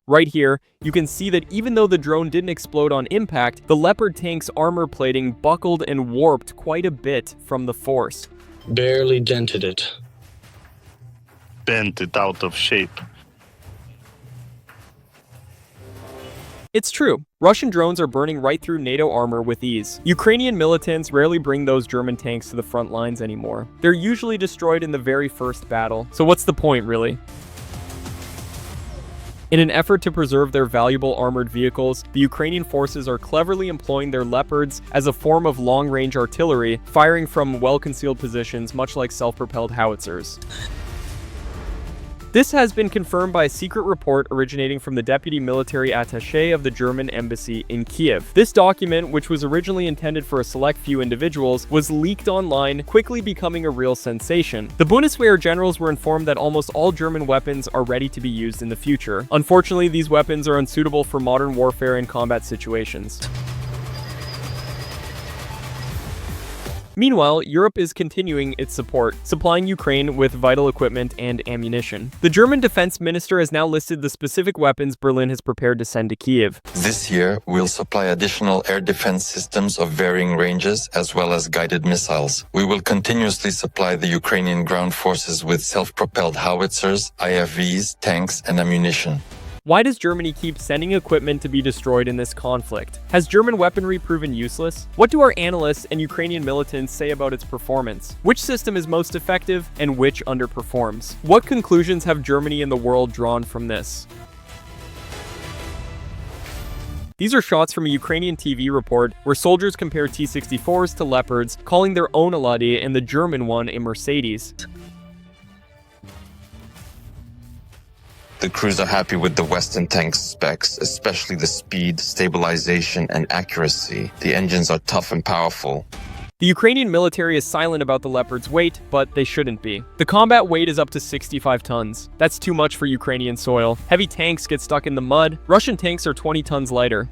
Right here, you can see that even though the drone didn't explode on impact, the Leopard tank's armor plating buckled and warped quite a bit from the force. Barely dented it. Bent it out of shape. It's true. Russian drones are burning right through NATO armor with ease. Ukrainian militants rarely bring those German tanks to the front lines anymore. They're usually destroyed in the very first battle. So what's the point, really? In an effort to preserve their valuable armored vehicles, the Ukrainian forces are cleverly employing their Leopards as a form of long-range artillery, firing from well-concealed positions, much like self-propelled howitzers. This has been confirmed by a secret report originating from the deputy military attaché of the German embassy in Kyiv. This document, which was originally intended for a select few individuals, was leaked online, quickly becoming a real sensation. The Bundeswehr generals were informed that almost all German weapons are ready to be used in the future. Unfortunately, these weapons are unsuitable for modern warfare and combat situations. Meanwhile, Europe is continuing its support, supplying Ukraine with vital equipment and ammunition. The German defense minister has now listed the specific weapons Berlin has prepared to send to Kyiv. This year, we'll supply additional air defense systems of varying ranges, as well as guided missiles. We will continuously supply the Ukrainian ground forces with self-propelled howitzers, IFVs, tanks, and ammunition. Why does Germany keep sending equipment to be destroyed in this conflict? Has German weaponry proven useless? What do our analysts and Ukrainian militants say about its performance? Which system is most effective and which underperforms? What conclusions have Germany and the world drawn from this? These are shots from a Ukrainian TV report where soldiers compare T-64s to Leopards, calling their own a Lade and the German one a Mercedes. The crews are happy with the Western tank's specs, especially the speed, stabilization, and accuracy. The engines are tough and powerful. The Ukrainian military is silent about the Leopard's weight, but they shouldn't be. The combat weight is up to 65 tons. That's too much for Ukrainian soil. Heavy tanks get stuck in the mud. Russian tanks are 20 tons lighter.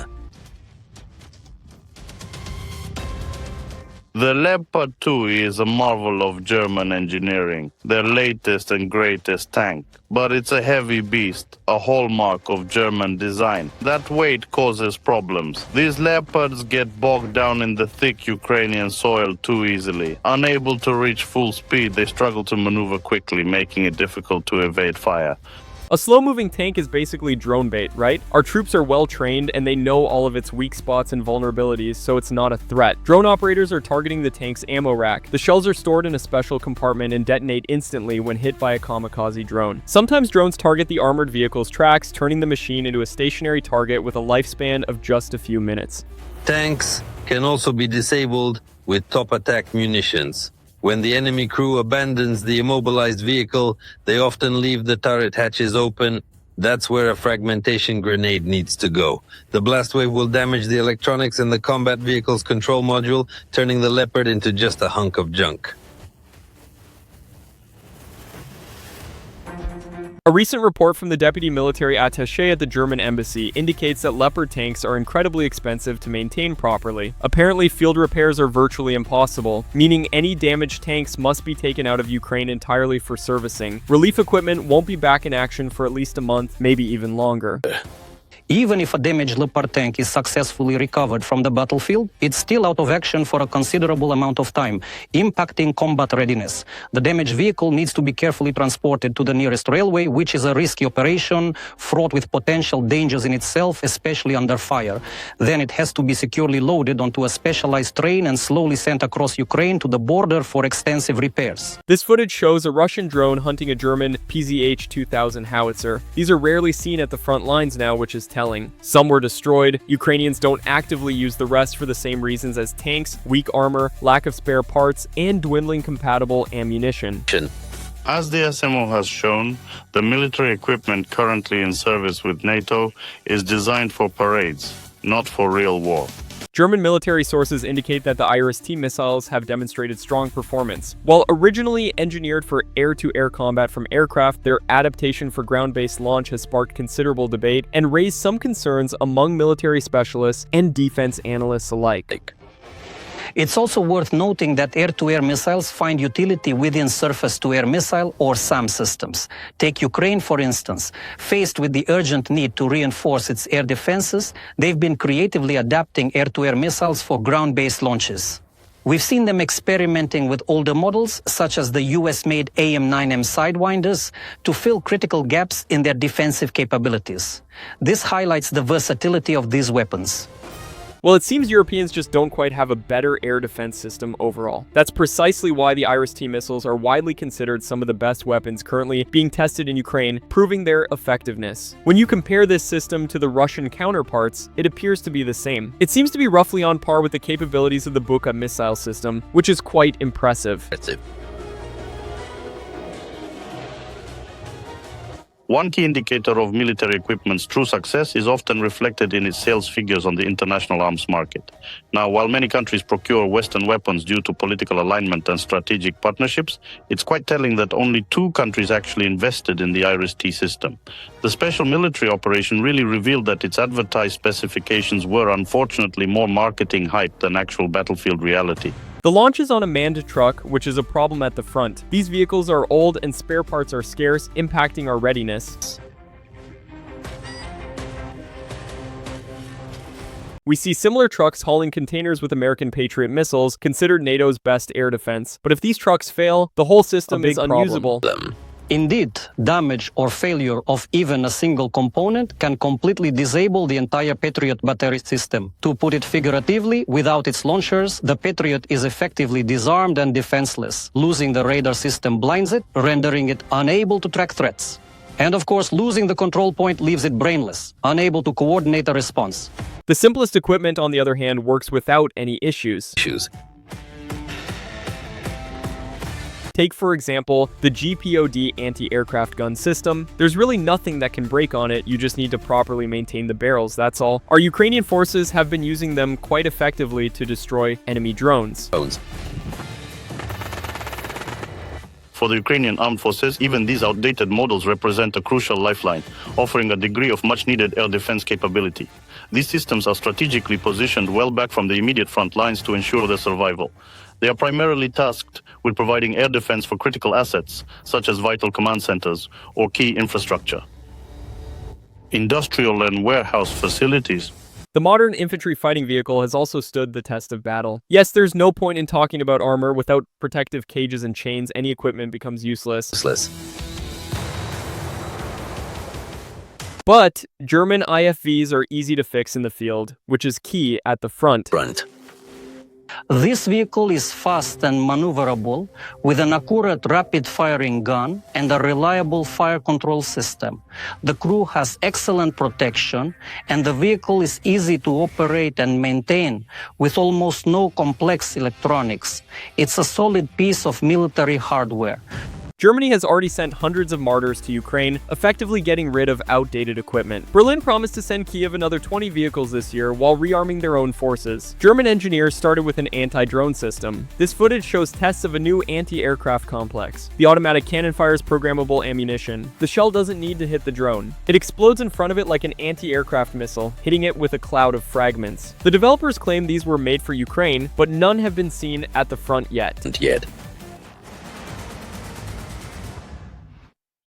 The Leopard 2 is a marvel of German engineering, their latest and greatest tank. But it's a heavy beast, a hallmark of German design. That weight causes problems. These Leopards get bogged down in the thick Ukrainian soil too easily. Unable to reach full speed, they struggle to maneuver quickly, making it difficult to evade fire. A slow-moving tank is basically drone bait, right? Our troops are well-trained and they know all of its weak spots and vulnerabilities, so it's not a threat. Drone operators are targeting the tank's ammo rack. The shells are stored in a special compartment and detonate instantly when hit by a kamikaze drone. Sometimes drones target the armored vehicle's tracks, turning the machine into a stationary target with a lifespan of just a few minutes. Tanks can also be disabled with top attack munitions. When the enemy crew abandons the immobilized vehicle, they often leave the turret hatches open. That's where a fragmentation grenade needs to go. The blast wave will damage the electronics in the combat vehicle's control module, turning the Leopard into just a hunk of junk. A recent report from the deputy military attaché at the German embassy indicates that Leopard tanks are incredibly expensive to maintain properly. Apparently, field repairs are virtually impossible, meaning any damaged tanks must be taken out of Ukraine entirely for servicing. Relief equipment won't be back in action for at least a month, maybe even longer. Even if a damaged Leopard tank is successfully recovered from the battlefield, it's still out of action for a considerable amount of time, impacting combat readiness. The damaged vehicle needs to be carefully transported to the nearest railway, which is a risky operation, fraught with potential dangers in itself, especially under fire. Then it has to be securely loaded onto a specialized train and slowly sent across Ukraine to the border for extensive repairs. This footage shows a Russian drone hunting a German PZH-2000 howitzer. These are rarely seen at the front lines now, which is telling. Some were destroyed. Ukrainians don't actively use the rest for the same reasons as tanks, weak armor, lack of spare parts, and dwindling compatible ammunition. As the SMO has shown, the military equipment currently in service with NATO is designed for parades, not for real war. German military sources indicate that the IRIS-T missiles have demonstrated strong performance. While originally engineered for air-to-air combat from aircraft, their adaptation for ground-based launch has sparked considerable debate and raised some concerns among military specialists and defense analysts alike. It's also worth noting that air-to-air missiles find utility within surface-to-air missile or SAM systems. Take Ukraine, for instance. Faced with the urgent need to reinforce its air defenses, they've been creatively adapting air-to-air missiles for ground-based launches. We've seen them experimenting with older models, such as the US-made AM-9M Sidewinders, to fill critical gaps in their defensive capabilities. This highlights the versatility of these weapons. Well, it seems Europeans just don't quite have a better air defense system overall. That's precisely why the Iris-T missiles are widely considered some of the best weapons currently being tested in Ukraine, proving their effectiveness. When you compare this system to the Russian counterparts, it appears to be the same. It seems to be roughly on par with the capabilities of the Buka missile system, which is quite impressive. One key indicator of military equipment's true success is often reflected in its sales figures on the international arms market. Now, while many countries procure Western weapons due to political alignment and strategic partnerships, it's quite telling that only 2 countries actually invested in the Iris-T system. The special military operation really revealed that its advertised specifications were unfortunately more marketing hype than actual battlefield reality. The launch is on a manned truck, which is a problem at the front. These vehicles are old and spare parts are scarce, impacting our readiness. We see similar trucks hauling containers with American Patriot missiles, considered NATO's best air defense. But if these trucks fail, the whole system is unusable. Indeed, damage or failure of even a single component can completely disable the entire Patriot battery system. To put it figuratively, without its launchers, the Patriot is effectively disarmed and defenseless. Losing the radar system blinds it, rendering it unable to track threats. And of course, losing the control point leaves it brainless, unable to coordinate a response. The simplest equipment, on the other hand, works without any issues. Take, for example, the GPOD anti-aircraft gun system. There's really nothing that can break on it, you just need to properly maintain the barrels, that's all. Our Ukrainian forces have been using them quite effectively to destroy enemy drones. For the Ukrainian armed forces, even these outdated models represent a crucial lifeline, offering a degree of much-needed air defense capability. These systems are strategically positioned well back from the immediate front lines to ensure their survival. They are primarily tasked with providing air defense for critical assets, such as vital command centers or key infrastructure. Industrial and warehouse facilities. The modern infantry fighting vehicle has also stood the test of battle. Yes, there's no point in talking about armor. Without protective cages and chains, any equipment becomes useless. But German IFVs are easy to fix in the field, which is key at the front. This vehicle is fast and maneuverable, with an accurate rapid-firing gun and a reliable fire control system. The crew has excellent protection, and the vehicle is easy to operate and maintain, with almost no complex electronics. It's a solid piece of military hardware. Germany has already sent hundreds of mortars to Ukraine, effectively getting rid of outdated equipment. Berlin promised to send Kyiv another 20 vehicles this year while rearming their own forces. German engineers started with an anti-drone system. This footage shows tests of a new anti-aircraft complex. The automatic cannon fires programmable ammunition. The shell doesn't need to hit the drone. It explodes in front of it like an anti-aircraft missile, hitting it with a cloud of fragments. The developers claim these were made for Ukraine, but none have been seen at the front yet.